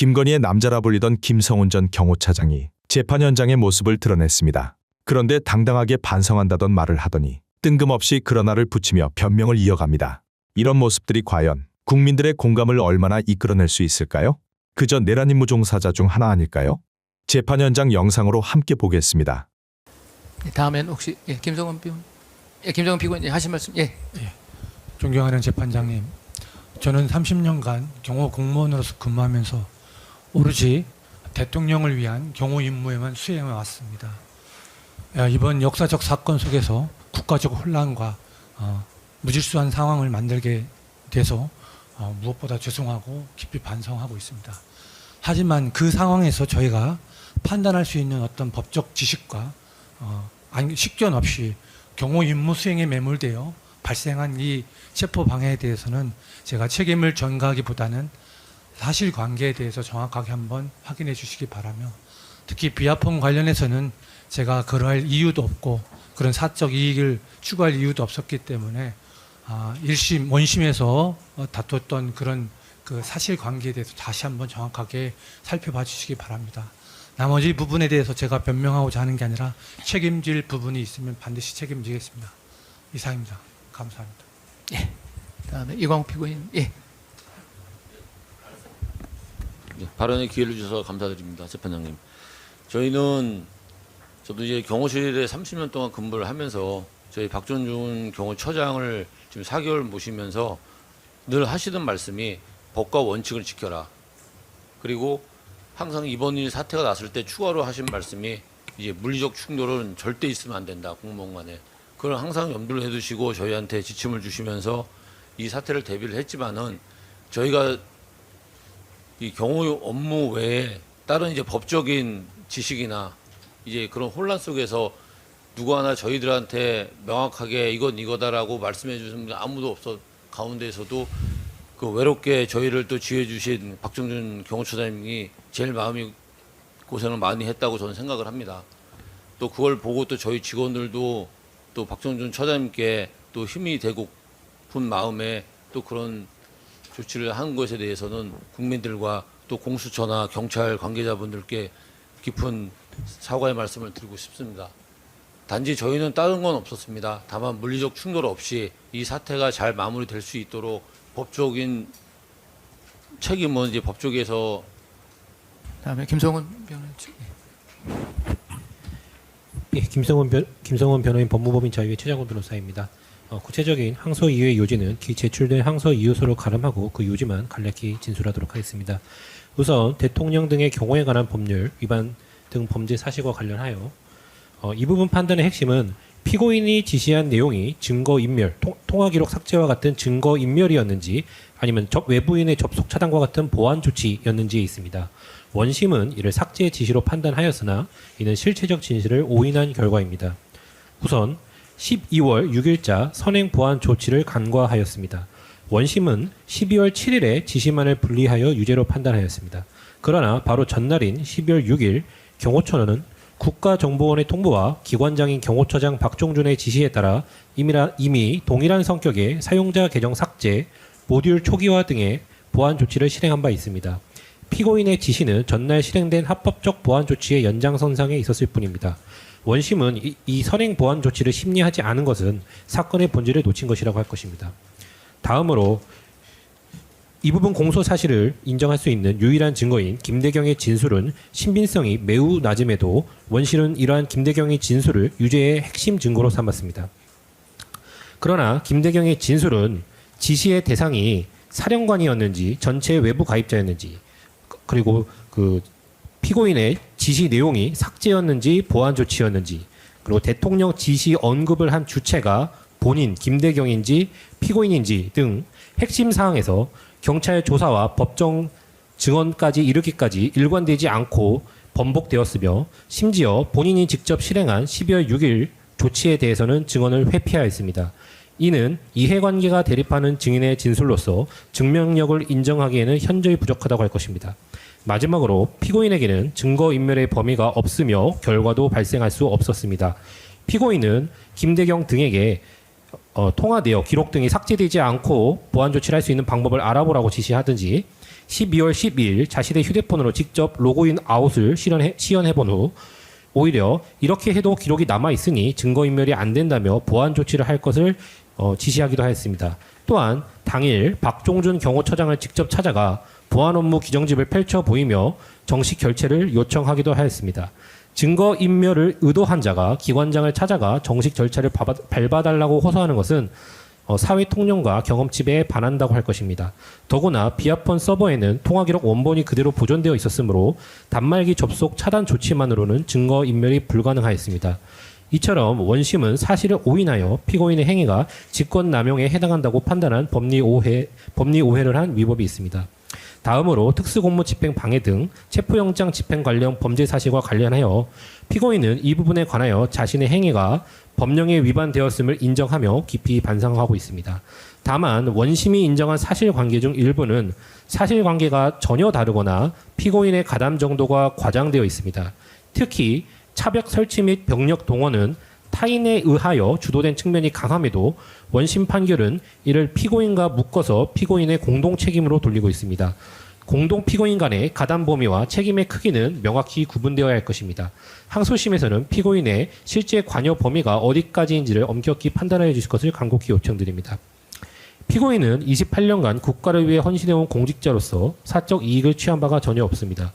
김건희의 남자라 불리던 김성훈 전 경호차장이 재판 현장의 모습을 드러냈습니다. 그런데 당당하게 반성한다던 말을 하더니 뜬금없이 그러나를 붙이며 변명을 이어갑니다. 이런 모습들이 과연 국민들의 공감을 얼마나 이끌어낼 수 있을까요? 그저 내란 임무 종사자 중 하나 아닐까요? 재판 현장 영상으로 함께 보겠습니다. 다음엔 혹시 김성훈 피고인, 김성훈 피고인 하실 말씀. 존경하는 재판장님, 저는 30년간 경호 공무원으로서 근무하면서 오로지 대통령을 위한 경호 임무에만 수행해 왔습니다. 이번 역사적 사건 속에서 국가적 혼란과 무질서한 상황을 만들게 돼서 무엇보다 죄송하고 깊이 반성하고 있습니다. 하지만 그 상황에서 저희가 판단할 수 있는 어떤 법적 지식과 식견 없이 경호 임무 수행에 매몰되어 발생한 이 체포 방해에 대해서는 제가 책임을 전가하기보다는 사실관계에 대해서 정확하게 한번 확인해 주시기 바라며, 특히 비하폰 관련해서는 제가 그러할 이유도 없고 그런 사적 이익을 추구할 이유도 없었기 때문에 1심, 원심에서 다퉜던 그런 그 사실관계에 대해서 다시 한번 정확하게 살펴봐 주시기 바랍니다. 나머지 부분에 대해서 제가 변명하고자 하는 게 아니라 책임질 부분이 있으면 반드시 책임지겠습니다. 이상입니다. 감사합니다. 다음에 이광욱 피고인. 발언의 기회를 주셔서 감사드립니다, 재판장님. 저희는 저도 이제 경호실에 30년 동안 근무를 하면서 저희 박전준 경호처장을 지금 4개월 모시면서 늘 하시던 말씀이 법과 원칙을 지켜라. 그리고 항상 이번 일 사태가 났을 때 추가로 하신 말씀이 이제 물리적 충돌은 절대 있으면 안 된다, 공무원 간에. 그걸 항상 염두를 해두시고 저희한테 지침을 주시면서 이 사태를 대비를 했지만은 저희가 이 경호 업무 외에 다른 이제 법적인 지식이나 이제 그런 혼란 속에서 누구 하나 저희들한테 명확하게 이건 이거다라고 말씀해 주신 분 아무도 없어 가운데에서도 그 외롭게 저희를 또 지휘해 주신 박정준 경호처장님이 제일 마음이 고생을 많이 했다고 저는 생각을 합니다. 또 그걸 보고 또 저희 직원들도 또 박정준 처장님께 또 힘이 되고픈 마음에 또 그런 조치를 한 것에 대해서는 국민들과 또 공수처나 경찰 관계자분들께 깊은 사과의 말씀을 드리고 싶습니다. 단지 저희는 다른 건 없었습니다. 다만 물리적 충돌 없이 이 사태가 잘 마무리될 수 있도록 법적인 책임은 이제 법조계에서. 다음에 김성훈 변호인. 김성원 변호인 법무법인 자유의 최장훈 변호사입니다. 구체적인 항소 이유의 요지는 기 제출된 항소 이유서로 가름하고 그 요지만 간략히 진술하도록 하겠습니다. 우선 대통령 등의 경호에 관한 법률 위반 등 범죄 사실과 관련하여 이 부분 판단의 핵심은 피고인이 지시한 내용이 증거인멸, 통화기록 삭제와 같은 증거인멸이었는지 아니면 외부인의 접속 차단과 같은 보안 조치였는지에 있습니다. 원심은 이를 삭제 지시로 판단하였으나 이는 실체적 진실을 오인한 결과입니다. 우선 12월 6일자 선행 보안 조치를 간과하였습니다. 원심은 12월 7일에 지시만을 분리하여 유죄로 판단하였습니다. 그러나 바로 전날인 12월 6일 경호처는 국가정보원의 통보와 기관장인 경호처장 박종준의 지시에 따라 이미 동일한 성격의 사용자 계정 삭제, 모듈 초기화 등의 보안 조치를 실행한 바 있습니다. 피고인의 지시는 전날 실행된 합법적 보안 조치의 연장선상에 있었을 뿐입니다. 원심은 이 선행 보안 조치를 심리하지 않은 것은 사건의 본질을 놓친 것이라고 할 것입니다. 다음으로 이 부분 공소 사실을 인정할 수 있는 유일한 증거인 김대경의 진술은 신빙성이 매우 낮음에도 원심은 이러한 김대경의 진술을 유죄의 핵심 증거로 삼았습니다. 그러나 김대경의 진술은 지시의 대상이 사령관이었는지 전체 외부 가입자였는지 그리고 그 피고인의 지시 내용이 삭제였는지 보안 조치였는지 그리고 대통령 지시 언급을 한 주체가 본인 김대경인지 피고인인지 등 핵심 사항에서 경찰 조사와 법정 증언까지 이르기까지 일관되지 않고 번복되었으며 심지어 본인이 직접 실행한 12월 6일 조치에 대해서는 증언을 회피하였습니다. 이는 이해관계가 대립하는 증인의 진술로서 증명력을 인정하기에는 현저히 부족하다고 할 것입니다. 마지막으로 피고인에게는 증거인멸의 범위가 없으며 결과도 발생할 수 없었습니다. 피고인은 김대경 등에게 통화 내역, 기록 등이 삭제되지 않고 보안 조치를 할 수 있는 방법을 알아보라고 지시하든지 12월 12일 자신의 휴대폰으로 직접 로그인 아웃을 시연해본 후 오히려 이렇게 해도 기록이 남아 있으니 증거인멸이 안 된다며 보안 조치를 할 것을 지시하기도 하였습니다. 또한 당일 박종준 경호처장을 직접 찾아가 보안 업무 규정집을 펼쳐 보이며 정식 결체를 요청하기도 하였습니다. 증거인멸을 의도한 자가 기관장을 찾아가 정식 절차를 밟아달라고 호소하는 것은 사회 통념과 경험집에 반한다고 할 것입니다. 더구나 비아폰 서버에는 통화기록 원본이 그대로 보존되어 있었으므로 단말기 접속 차단 조치만으로는 증거인멸이 불가능하였습니다. 이처럼 원심은 사실을 오인하여 피고인의 행위가 직권남용에 해당한다고 판단한 법리 오해를 한 위법이 있습니다. 다음으로 특수공무 집행 방해 등 체포영장 집행 관련 범죄 사실과 관련하여 피고인은 이 부분에 관하여 자신의 행위가 법령에 위반되었음을 인정하며 깊이 반성하고 있습니다. 다만 원심이 인정한 사실관계 중 일부는 사실관계가 전혀 다르거나 피고인의 가담 정도가 과장되어 있습니다. 특히 차벽 설치 및 병력 동원은 타인에 의하여 주도된 측면이 강함에도 원심 판결은 이를 피고인과 묶어서 피고인의 공동 책임으로 돌리고 있습니다. 공동 피고인 간의 가담 범위와 책임의 크기는 명확히 구분되어야 할 것입니다. 항소심에서는 피고인의 실제 관여 범위가 어디까지인지를 엄격히 판단하여 주실 것을 간곡히 요청드립니다. 피고인은 28년간 국가를 위해 헌신해온 공직자로서 사적 이익을 취한 바가 전혀 없습니다.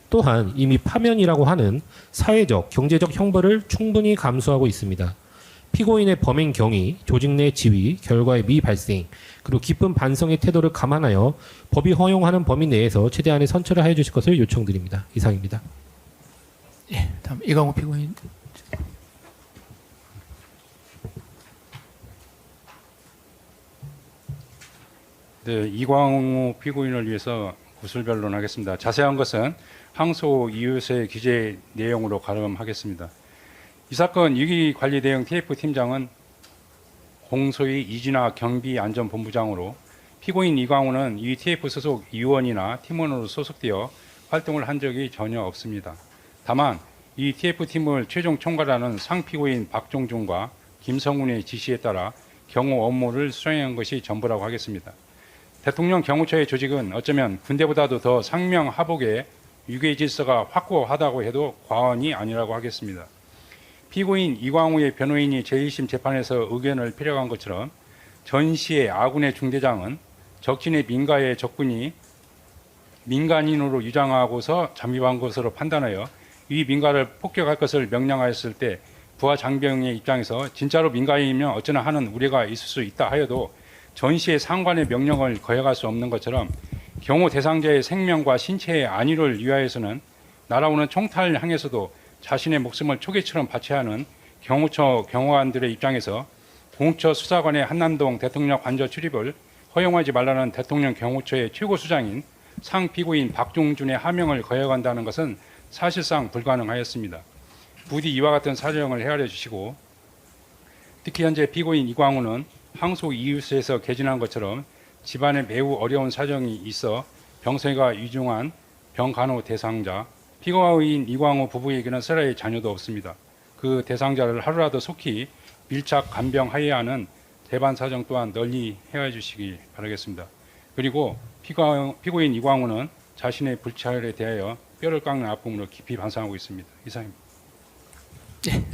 또한 이미 파면이라고 하는 사회적, 경제적 형벌을 충분히 감수하고 있습니다. 피고인의 범행 경위, 조직 내 지위, 결과의 미발생, 그리고 깊은 반성의 태도를 감안하여 법이 허용하는 범위 내에서 최대한의 선처를 하여 주실 것을 요청드립니다. 이상입니다. 예, 다음 이광호 피고인. 네, 이광호 피고인을 위해서 구술변론하겠습니다. 자세한 것은 항소 이유서의 기재 내용으로 가름하겠습니다. 이 사건 위기관리 대응 TF 팀장은 공소위 이진아 경비안전본부장으로 피고인 이광호는 이 TF 소속 위원이나 팀원으로 소속되어 활동을 한 적이 전혀 없습니다. 다만 이 TF 팀을 최종 총괄하는 상피고인 박종준과 김성훈의 지시에 따라 경호 업무를 수행한 것이 전부라고 하겠습니다. 대통령 경호처의 조직은 어쩌면 군대보다도 더 상명하복에 유계 질서가 확고하다고 해도 과언이 아니라고 하겠습니다. 피고인 이광호의 변호인이 제1심 재판에서 의견을 필요한 것처럼 전시의 아군의 중대장은 적진의 민가의 적군이 민간인으로 유장하고서 잠입한 것으로 판단하여 이 민가를 폭격할 것을 명령하였을 때 부하 장병의 입장에서 진짜로 민간인이면 어쩌나 하는 우려가 있을 수 있다 하여도 전시의 상관의 명령을 거역할 수 없는 것처럼 경호 대상자의 생명과 신체의 안위를 위하여서는 날아오는 총탄을 향해서도 자신의 목숨을 초계처럼 바쳐야 하는 경호처 경호관들의 입장에서 공처 수사관의 한남동 대통령 관저 출입을 허용하지 말라는 대통령 경호처의 최고 수장인 상피고인 박종준의 하명을 거역한다는 것은 사실상 불가능하였습니다. 부디 이와 같은 사정을 헤아려 주시고 특히 현재 피고인 이광호는 항소 이유서에서 개진한 것처럼 집안에 매우 어려운 사정이 있어 병세가 위중한 병간호 대상자 피고인 이광호 부부에게는 세라의 자녀도 없습니다. 그 대상자를 하루라도 속히 밀착 간병하여야 하는 대반 사정 또한 널리 헤아려 주시기 바라겠습니다. 그리고 피고인 이광호는 자신의 불찰에 대하여 뼈를 깎는 아픔으로 깊이 반성하고 있습니다. 이상입니다. 예,